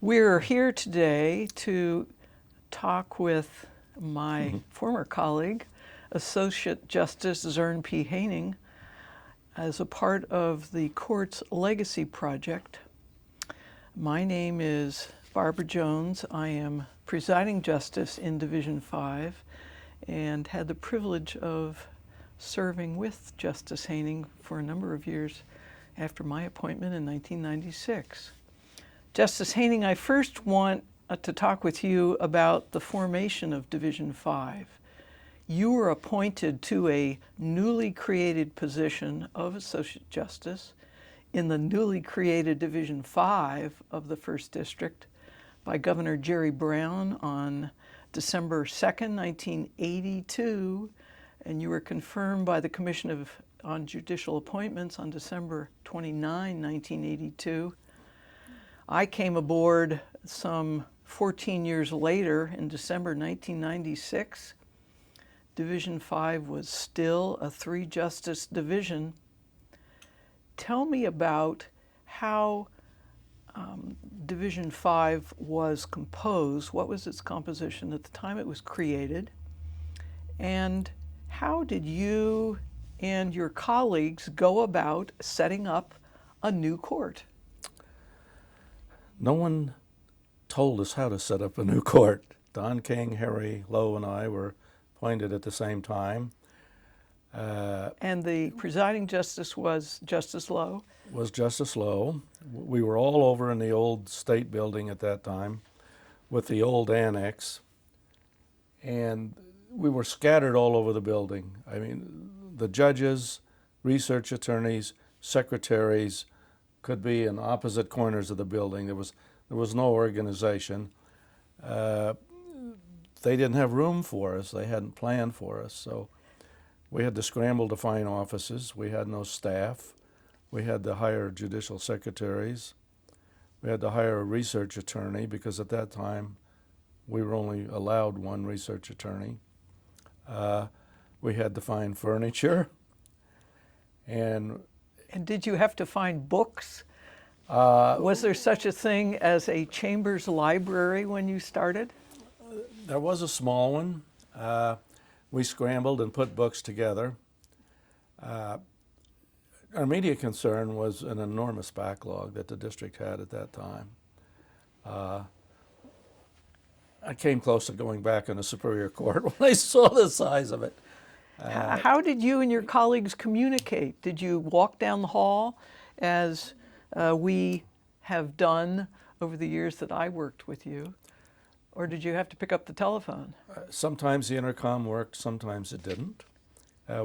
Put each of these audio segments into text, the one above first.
We're here today to talk with my former colleague, Associate Justice Zerne P. Haining, as a part of the court's legacy project. My name is Barbara Jones. I am presiding justice in Division 5 and had the privilege of serving with Justice Haining for a number of years after my appointment in 1996. Justice Haining, I first want to talk with you about the formation of Division 5. You were appointed to a newly created position of Associate Justice in the newly created Division 5 of the 1st District by Governor Jerry Brown on December 2nd, 1982, and you were confirmed by the Commission on Judicial Appointments on December 29, 1982. I came aboard some 14 years later in December 1996. Division 5 was still a 3-justice division. Tell me about how Division 5 was composed. What was its composition at the time it was created? And how did you and your colleagues go about setting up a new court? No one told us how to set up a new court. Don King, Harry Lowe, and I were appointed at the same time. And the presiding justice was Justice Lowe? Was Justice Lowe. We were all over in the old state building at that time with the old annex, and we were scattered all over the building. I mean, the judges, research attorneys, secretaries could be in opposite corners of the building. There was no organization. They didn't have room for us. They hadn't planned for us. So we had to scramble to find offices. We had no staff. We had to hire judicial secretaries. We had to hire a research attorney because at that time we were only allowed one research attorney. We had to find furniture. And did you have to find books? Was there such a thing as a Chambers library when you started? There was a small one. We scrambled and put books together. Our immediate concern was an enormous backlog that the district had at that time. I came close to going back in a Superior Court when I saw the size of it. How did you and your colleagues communicate? Did you walk down the hall as we have done over the years that I worked with you? Or did you have to pick up the telephone? Sometimes the intercom worked, sometimes it didn't.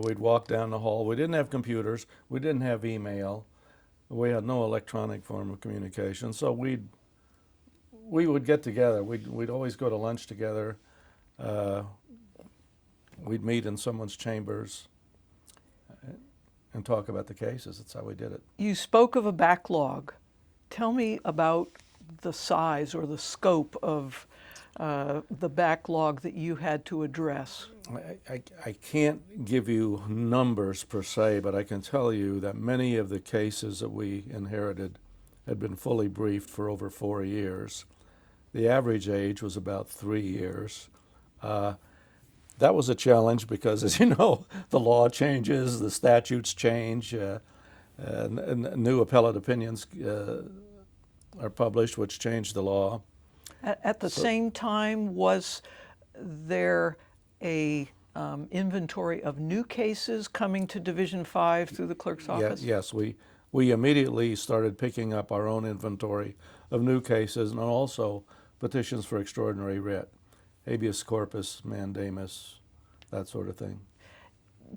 We'd walk down the hall. We didn't have computers. We didn't have email. We had no electronic form of communication. So we would get together. We'd always go to lunch together. We'd meet in someone's chambers and talk about the cases. That's how we did it. You spoke of a backlog. Tell me about the size or the scope of the backlog that you had to address. I can't give you numbers per se, but I can tell you that many of the cases that we inherited had been fully briefed for over 4 years. The average age was about 3 years. That was a challenge because, as you know, the law changes, the statutes change, and new appellate opinions are published, which change the law. At the same time, was there a inventory of new cases coming to Division 5 through the clerk's office? Yes, we immediately started picking up our own inventory of new cases and also petitions for extraordinary writ. Habeas corpus, mandamus, that sort of thing.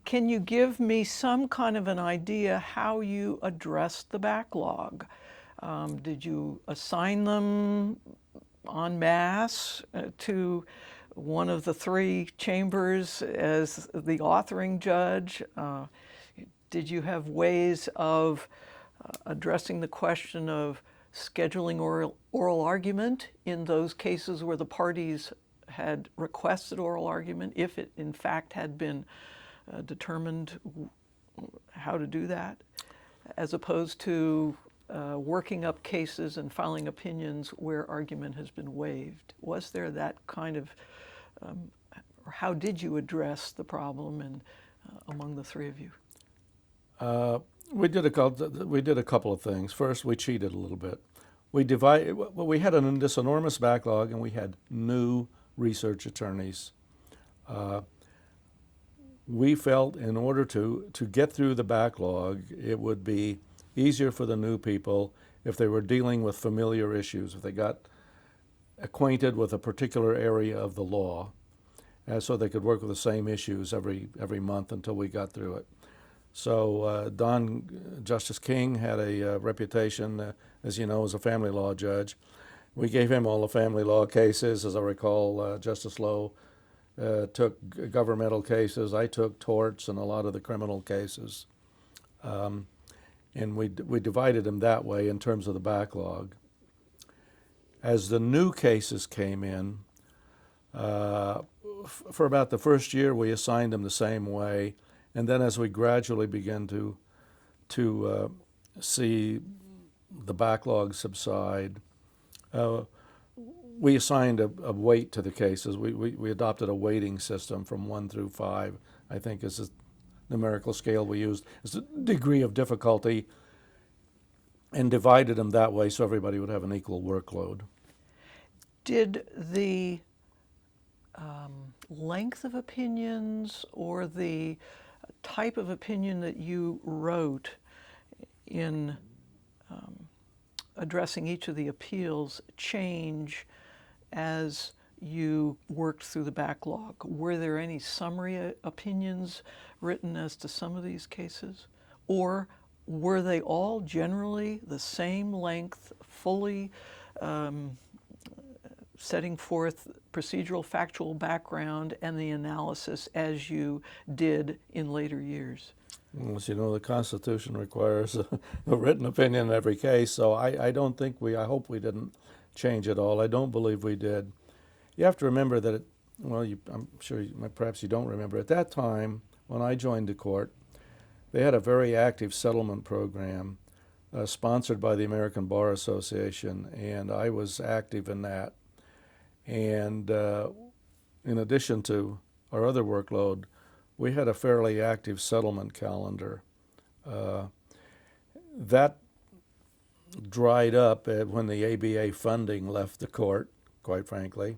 Can you give me some kind of an idea how you addressed the backlog? Did you assign them en masse to one of the 3 chambers as the authoring judge? Did you have ways of addressing the question of scheduling oral argument in those cases where the parties had requested oral argument, if it in fact had been determined how to do that, as opposed to working up cases and filing opinions where argument has been waived. Was there that kind of, or how did you address the problem and among the three of you? We did a couple of things. First, we cheated a little bit. We had this enormous backlog, and we had new research attorneys. We felt in order to get through the backlog, it would be easier for the new people if they were dealing with familiar issues, if they got acquainted with a particular area of the law, so they could work with the same issues every month until we got through it. So Justice King had a reputation, as you know, as a family law judge. We gave him all the family law cases. As I recall, Justice Lowe took governmental cases. I took torts and a lot of the criminal cases. And we divided them that way in terms of the backlog. As the new cases came in, for about the first year, we assigned them the same way. And then as we gradually began to see the backlog subside, we assigned a weight to the cases. We adopted a weighting system from 1 through 5, I think is the numerical scale we used. It's the degree of difficulty, and divided them that way so everybody would have an equal workload. Did the length of opinions or the type of opinion that you wrote in addressing each of the appeals change as you worked through the backlog? Were there any summary opinions written as to some of these cases? Or were they all generally the same length, fully setting forth procedural factual background and the analysis as you did in later years? Well, as you know, the Constitution requires a written opinion in every case, so I don't think I hope we didn't change it all. I don't believe we did. You have to remember that, I'm sure perhaps you don't remember, at that time when I joined the court, they had a very active settlement program sponsored by the American Bar Association, and I was active in that. And in addition to our other workload, we had a fairly active settlement calendar. That dried up when the ABA funding left the court, quite frankly,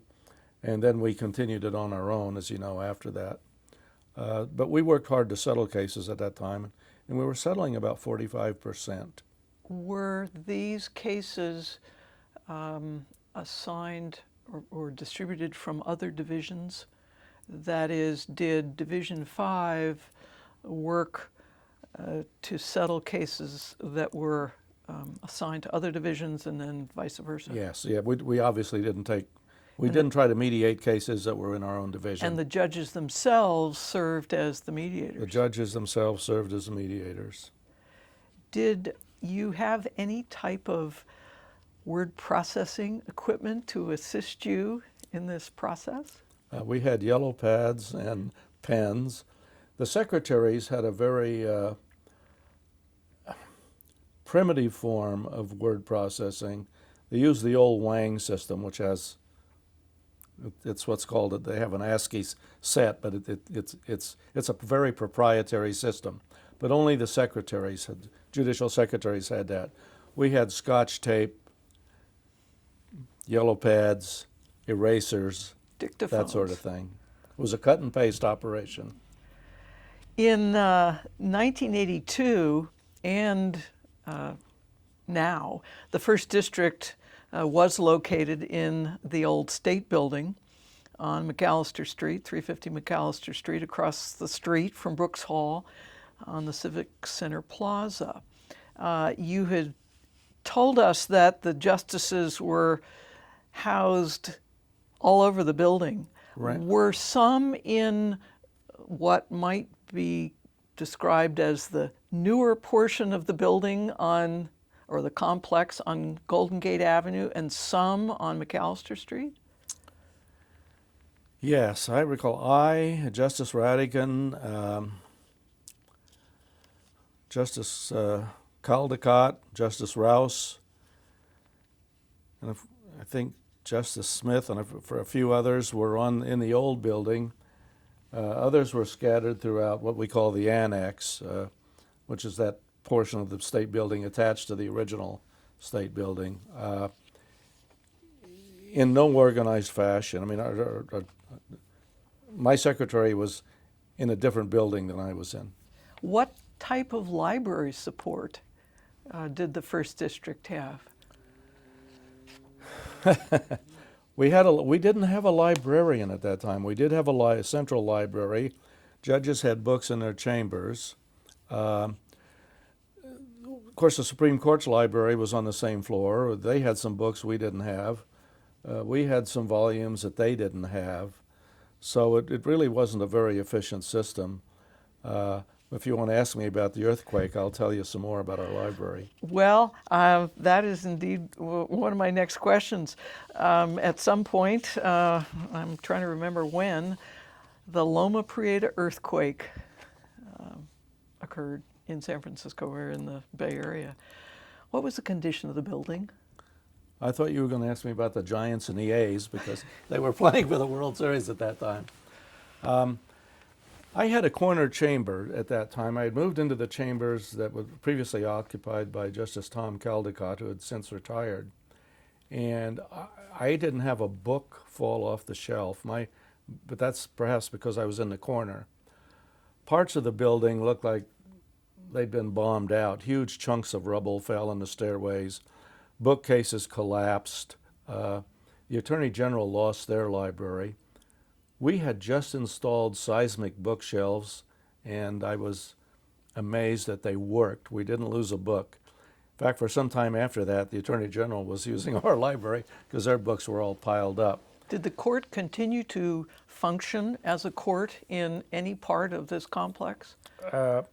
and then we continued it on our own, as you know, after that. But we worked hard to settle cases at that time, and we were settling about 45%. Were these cases assigned or distributed from other divisions? That is, did Division 5 work to settle cases that were assigned to other divisions and then vice versa? Yes, yeah, we obviously didn't try to mediate cases that were in our own division. And the judges themselves served as the mediators? The judges themselves served as the mediators. Did you have any type of word processing equipment to assist you in this process? We had yellow pads and pens. The secretaries had a very primitive form of word processing. They used the old Wang system, which has, it's what's called, they have an ASCII set, but it's a very proprietary system. But only the secretaries, judicial secretaries had that. We had Scotch tape, yellow pads, erasers, Dictaphones. that sort of thing. It was a cut and paste operation. In 1982 and now, the First District was located in the old State Building on McAllister Street, 350 McAllister Street, across the street from Brooks Hall on the Civic Center Plaza. You had told us that the justices were housed all over the building. Right. Were some in what might be described as the newer portion of the building or the complex on Golden Gate Avenue, and some on McAllister Street? Yes, I recall Justice Radigan, Justice Caldecott, Justice Rouse, and I think Justice Smith and for a few others were in the old building. Others were scattered throughout what we call the annex, which is that portion of the state building attached to the original state building, in no organized fashion. I mean, my secretary was in a different building than I was in. What type of library support did the First District have? We didn't have a librarian at that time. We did have a central library. Judges had books in their chambers. Of course, the Supreme Court's library was on the same floor. They had some books we didn't have. We had some volumes that they didn't have. So it really wasn't a very efficient system. If you want to ask me about the earthquake, I'll tell you some more about our library. Well, that is indeed one of my next questions. At some point, I'm trying to remember when, the Loma Prieta earthquake occurred in San Francisco or in the Bay Area. What was the condition of the building? I thought you were going to ask me about the Giants and the A's because they were playing for the World Series at that time. I had a corner chamber at that time. I had moved into the chambers that were previously occupied by Justice Tom Caldecott, who had since retired. And I didn't have a book fall off the shelf, but that's perhaps because I was in the corner. Parts of the building looked like they'd been bombed out. Huge chunks of rubble fell in the stairways. Bookcases collapsed. The Attorney General lost their library. We had just installed seismic bookshelves, and I was amazed that they worked. We didn't lose a book. In fact, for some time after that, the Attorney General was using our library because their books were all piled up. Did the court continue to function as a court in any part of this complex? The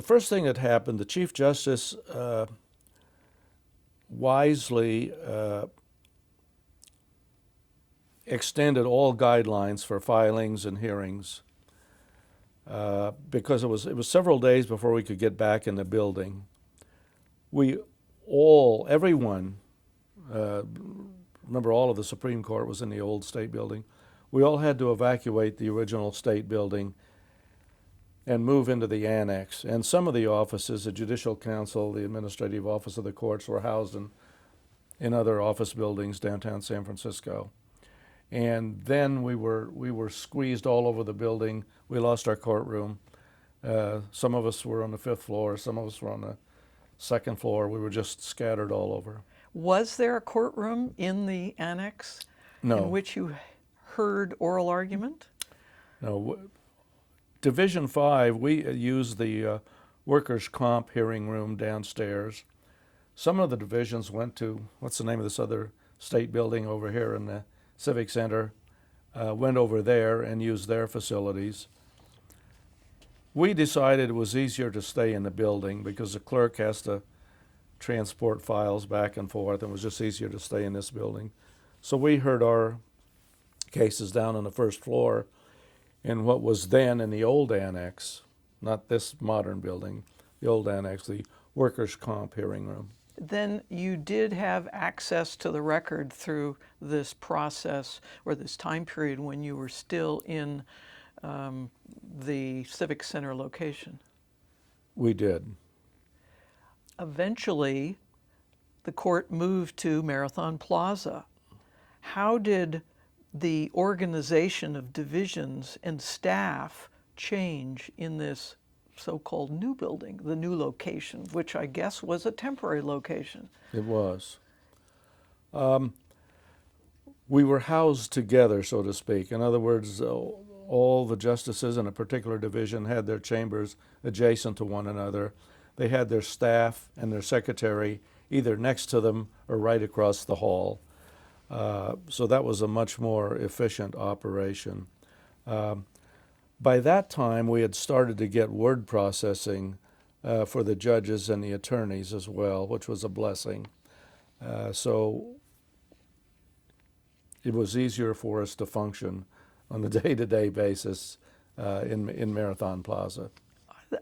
first thing that happened, the Chief Justice wisely extended all guidelines for filings and hearings because it was several days before we could get back in the building. Everyone, remember all of the Supreme Court was in the old state building. We all had to evacuate the original state building and move into the annex. And some of the offices, the Judicial Council, the Administrative Office of the Courts, were housed in other office buildings downtown San Francisco. And then we were squeezed all over the building. We lost our courtroom. Some of us were on the 5th floor. Some of us were on the 2nd floor. We were just scattered all over. Was there a courtroom in the annex in which you heard oral argument? No. Division 5, we used the workers' comp hearing room downstairs. Some of the divisions went to, what's the name of this other state building over here in the Civic Center, went over there and used their facilities. We decided it was easier to stay in the building because the clerk has to transport files back and forth, and it was just easier to stay in this building. So we heard our cases down on the 1st floor in what was then in the old annex, not this modern building, the old annex, the workers' comp hearing room. Then you did have access to the record through this process or this time period when you were still in the Civic Center location. We did. Eventually, the court moved to Marathon Plaza. How did the organization of divisions and staff change in this so-called new building, the new location, which I guess was a temporary location? It was. We were housed together, so to speak. In other words, all the justices in a particular division had their chambers adjacent to one another. They had their staff and their secretary either next to them or right across the hall. So that was a much more efficient operation. By that time, we had started to get word processing for the judges and the attorneys as well, which was a blessing. So it was easier for us to function on a day-to-day basis in Marathon Plaza.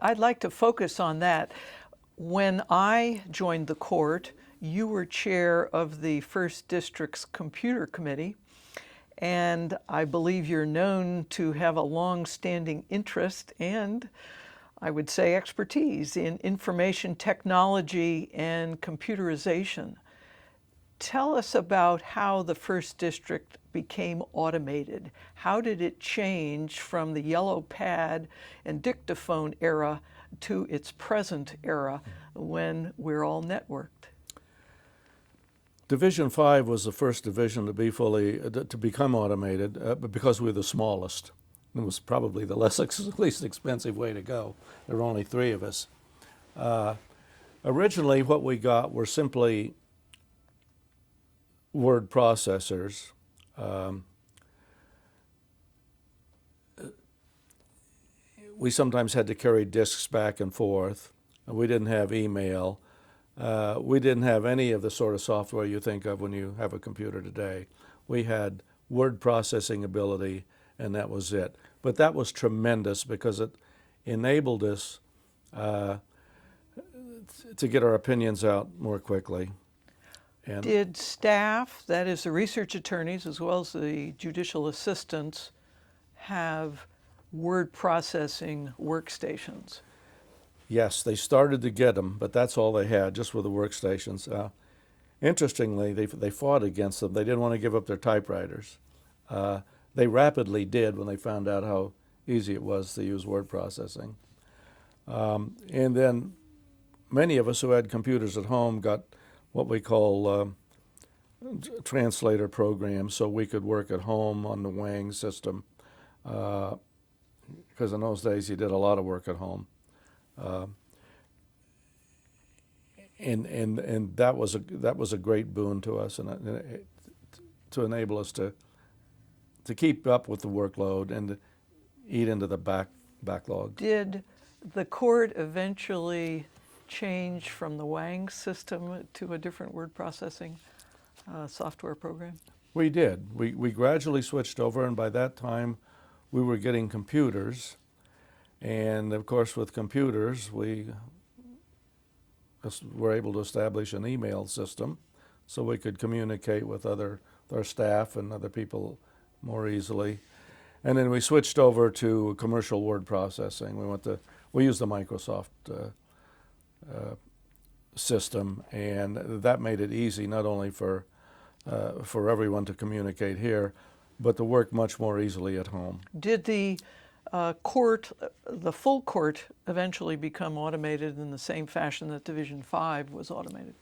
I'd like to focus on that. When I joined the court, you were chair of the First District's Computer Committee, and I believe you're known to have a long-standing interest and, I would say, expertise in information technology and computerization. Tell us about how the First District became automated. How did it change from the yellow pad and dictaphone era to its present era when we're all networked? Division 5 was the first division to be to become automated, but because we were the smallest. It was probably the least expensive way to go. There were only 3 of us. Originally, what we got were simply word processors. We sometimes had to carry disks back and forth. We didn't have email. We didn't have any of the sort of software you think of when you have a computer today. We had word processing ability, and that was it. But that was tremendous because it enabled us to get our opinions out more quickly. And did staff, that is the research attorneys as well as the judicial assistants, have word processing workstations? Yes, they started to get them, but that's all they had, just with the workstations. Interestingly, they fought against them. They didn't want to give up their typewriters. They rapidly did when they found out how easy it was to use word processing. And then many of us who had computers at home got what we call translator programs, so we could work at home on the Wang system. Because in those days, you did a lot of work at home. And that was a great boon to us, and to enable us to keep up with the workload and to eat into the backlog. Did the court eventually change from the Wang system to a different word processing software program? We did. We gradually switched over, and by that time, we were getting computers. And of course, with computers, we were able to establish an email system so we could communicate with our staff and other people more easily. And then we switched over to commercial word processing. We used the Microsoft system, and that made it easy not only for everyone to communicate here, but to work much more easily at home. Did the court, the full court, eventually become automated in the same fashion that Division 5 was automated?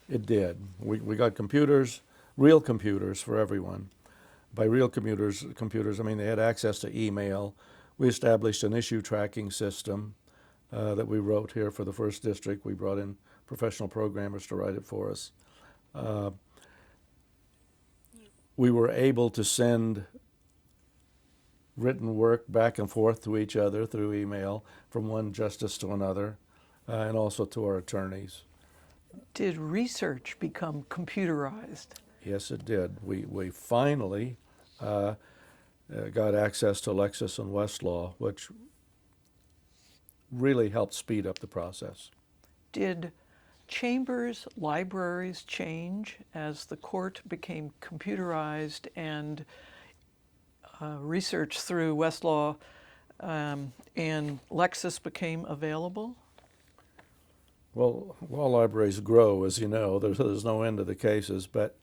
It did. We got computers, real computers for everyone. By real computers, I mean they had access to email. We established an issue tracking system that we wrote here for the First District. We brought in professional programmers to write it for us. We were able to send written work back and forth to each other through email from one justice to another, and also to our attorneys. Did research become computerized? Yes, it did. We finally got access to Lexis and Westlaw, which really helped speed up the process. Did chambers, libraries change as the court became computerized and research through Westlaw and Lexis became available? Well, law libraries grow, as you know. There's no end to the cases, but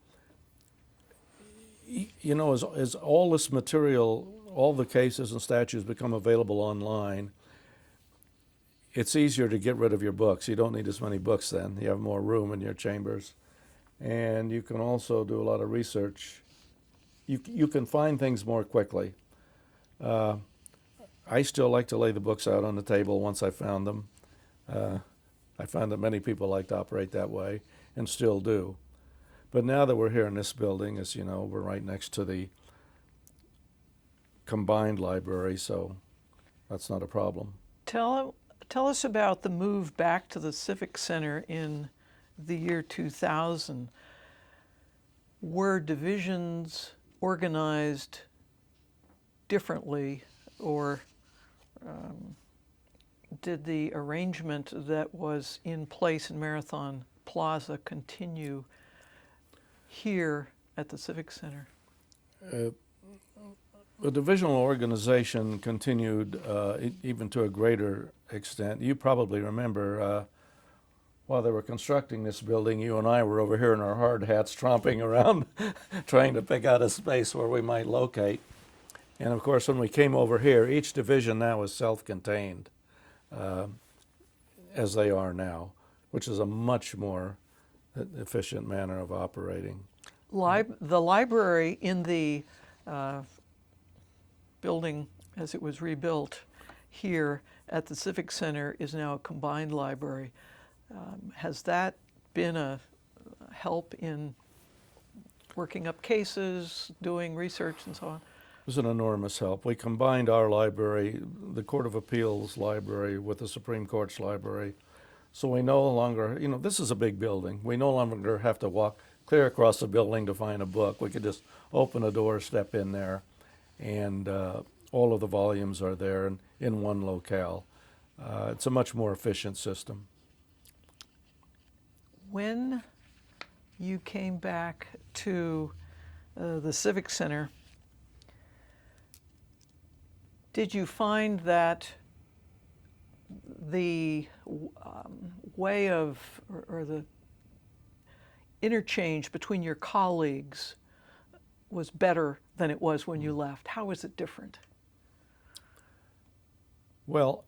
you know, as all this material, all the cases and statutes become available online, it's easier to get rid of your books. You don't need as many books then. You have more room in your chambers. And you can also do a lot of research. You can find things more quickly. I still like to lay the books out on the table once I found them. I found that many people like to operate that way and still do. But now that we're here in this building, as you know, we're right next to the combined library, so that's not a problem. Tell us about the move back to the Civic Center in the year 2000. Were divisions organized differently, or did the arrangement that was in place in Marathon Plaza continue here at the Civic Center? The divisional organization continued even to a greater extent. You probably remember while they were constructing this building, you and I were over here in our hard hats tromping around trying to pick out a space where we might locate. And of course, when we came over here, each division now is self-contained, as they are now, which is a much more efficient manner of operating. The library in the building as it was rebuilt here at the Civic Center is now a combined library. Has that been a help in working up cases, doing research, and so on? It was an enormous help. We combined our library, the Court of Appeals library, with the Supreme Court's library. So we no longer, this is a big building. We no longer have to walk clear across the building to find a book. We could just open a door, step in there, and all of the volumes are there in one locale. It's a much more efficient system. When you came back to the Civic Center, did you find that the way of, or the interchange between your colleagues was better than it was when you left? How was it different? Well,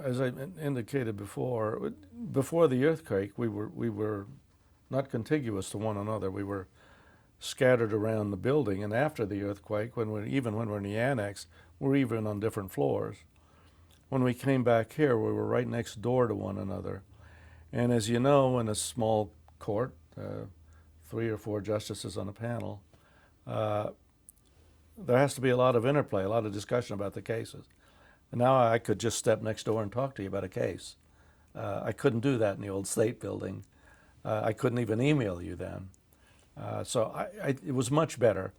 as I indicated before the earthquake, we were not contiguous to one another. We were scattered around the building, and after the earthquake, even when we're in the annex, we're even on different floors. When we came back here, we were right next door to one another. And as you know, in a small court, 3 or 4 justices on a panel, there has to be a lot of interplay, a lot of discussion about the cases. And now I could just step next door and talk to you about a case. I couldn't do that in the old State Building. I couldn't even email you then. So it was much better.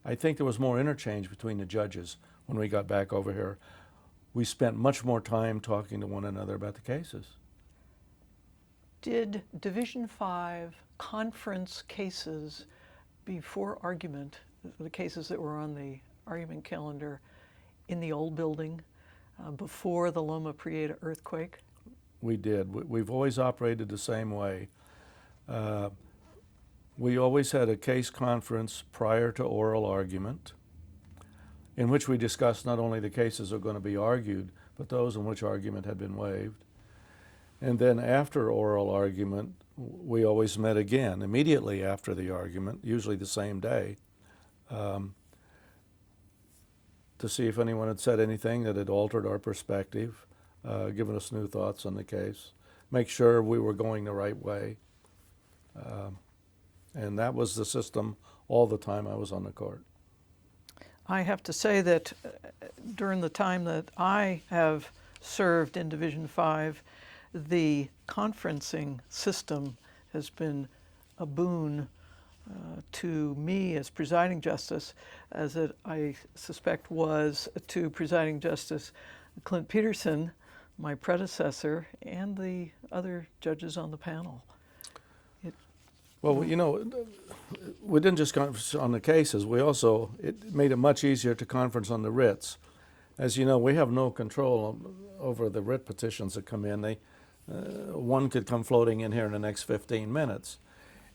I think there was more interchange between the judges when we got back over here. We spent much more time talking to one another about the cases. Did Division 5 conference cases before argument, the cases that were on the argument calendar in the old building before the Loma Prieta earthquake? We did. We've always operated the same way. We always had a case conference prior to oral argument, in which we discussed not only the cases that are going to be argued, but those in which argument had been waived. And then after oral argument, we always met again, immediately after the argument, usually the same day, to see if anyone had said anything that had altered our perspective, given us new thoughts on the case, make sure we were going the right way. And that was the system all the time I was on the court. I have to say that during the time that I have served in Division 5, the conferencing system has been a boon to me as presiding justice, as it, I suspect, was to presiding justice Clint Peterson, my predecessor, and the other judges on the panel. Well, we didn't just conference on the cases. It made it much easier to conference on the writs. As you know, we have no control over the writ petitions that come in. One could come floating in here in the next 15 minutes.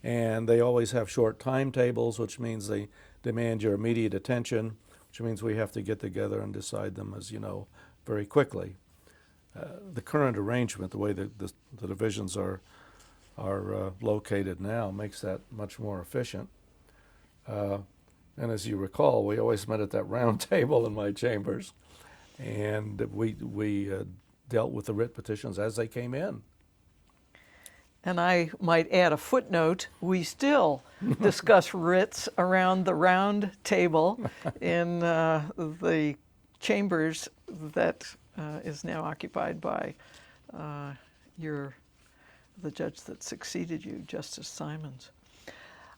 And they always have short timetables, which means they demand your immediate attention, which means we have to get together and decide them, as you know, very quickly. The current arrangement, the way the divisions are located now, makes that much more efficient. And as you recall, we always met at that round table in my chambers, and we dealt with the writ petitions as they came in. And I might add a footnote, we still discuss writs around the round table in the chambers that is now occupied by the judge that succeeded you, Justice Simons.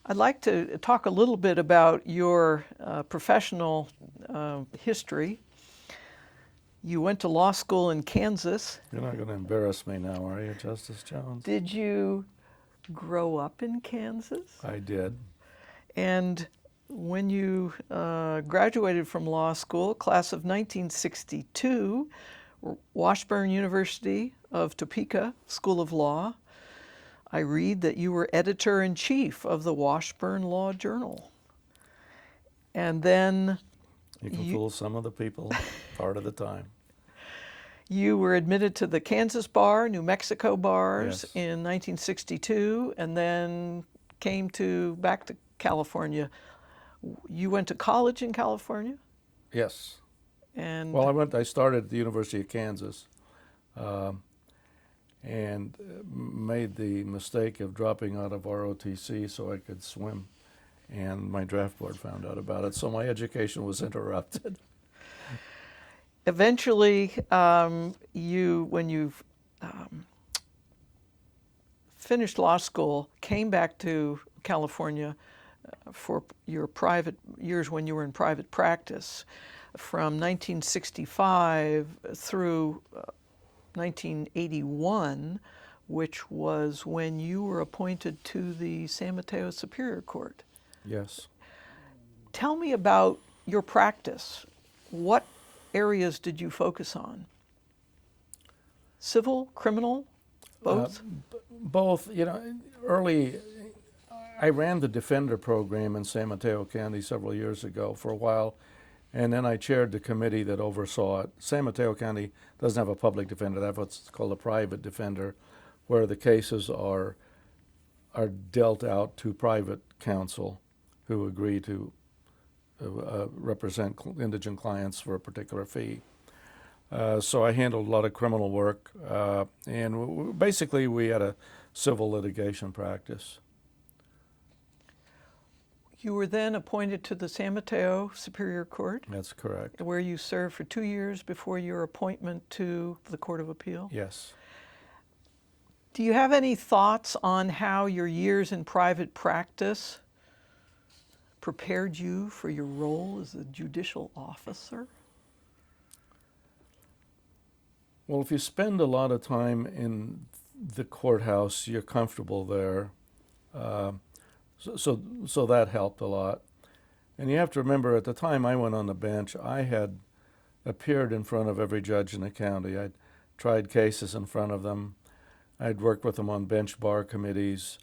I'd like to talk a little bit about your professional history. You went to law school in Kansas. You're not going to embarrass me now, are you, Justice Jones? Did you grow up in Kansas? I did. And when you graduated from law school, class of 1962, Washburn University of Topeka School of Law, I read that you were editor-in-chief of the Washburn Law Journal. And then You can fool some of the people part of the time. you were admitted to the Kansas bar, New Mexico bars Yes. in 1962, and then came back to California. You went to college in California? Yes. And Well, I started at the University of Kansas and made the mistake of dropping out of ROTC so I could swim. And my draft board found out about it, so my education was interrupted. eventually, when you finished law school, came back to California for your private years when you were in private practice, from 1965 through 1981, which was when you were appointed to the San Mateo Superior Court. Yes. Tell me about your practice. What areas did you focus on? Civil, criminal, both? Both. Early, I ran the Defender program in San Mateo County several years ago for a while, and then I chaired the committee that oversaw it. San Mateo County doesn't have a public defender. They have what's called a private defender, where the cases are dealt out to private counsel who agree to represent indigent clients for a particular fee. So I handled a lot of criminal work, and basically we had a civil litigation practice. You were then appointed to the San Mateo Superior Court, That's correct. where you served for 2 years before your appointment to the Court of Appeal. Yes. Do you have any thoughts on how your years in private practice prepared you for your role as a judicial officer? Well, if you spend a lot of time in the courthouse, you're comfortable there. So that helped a lot. And you have to remember, at the time I went on the bench, I had appeared in front of every judge in the county. I'd tried cases in front of them. I'd worked with them on bench bar committees.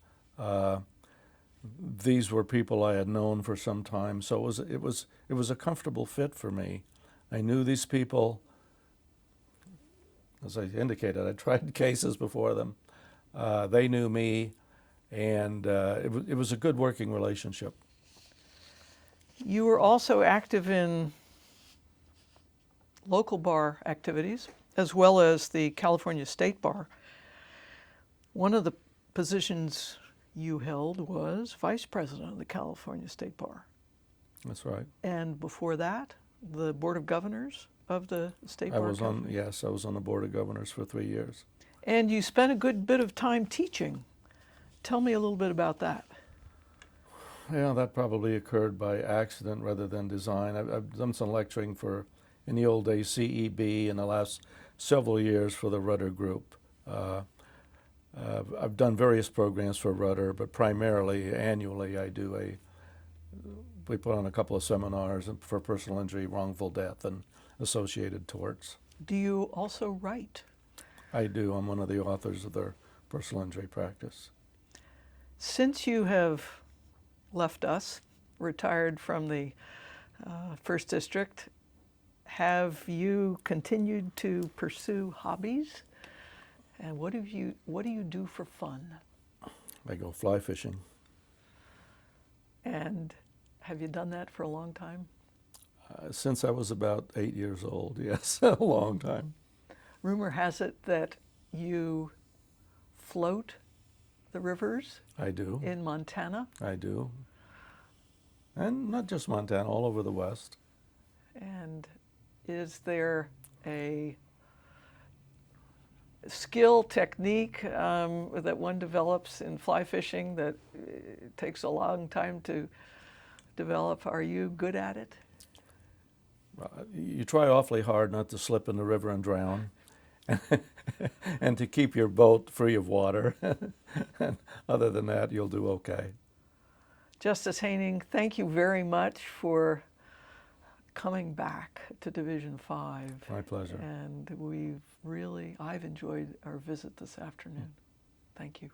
These were people I had known for some time, so it was a comfortable fit for me. I knew these people. As I indicated, I tried cases before them. They knew me, and it was a good working relationship. You were also active in local bar activities, as well as the California State Bar. One of the positions you held was vice president of the California State Bar. That's right. And before that, the Board of Governors of the State Bar. I was on the Board of Governors for 3 years. And you spent a good bit of time teaching. Tell me a little bit about that. Yeah, that probably occurred by accident rather than design. I've done some lecturing in the old days, CEB, in the last several years for the Rudder Group. I've done various programs for Rudder, but primarily annually we put on a couple of seminars for personal injury, wrongful death, and associated torts. Do you also write? I do. I'm one of the authors of their personal injury practice. Since you have left us, retired from the First District, have you continued to pursue hobbies? And what do you do for fun? I go fly fishing. And have you done that for a long time? Since I was about 8 years old, yes, a long time. Rumor has it that you float the rivers I do. in Montana. I do. And not just Montana, all over the West. And is there a skill, technique that one develops in fly fishing that takes a long time to develop? Are you good at it? You try awfully hard not to slip in the river and drown, and to keep your boat free of water. And other than that, you'll do okay. Justice Haining, thank you very much for coming back to Division 5. My pleasure. And I've enjoyed our visit this afternoon. Thank you.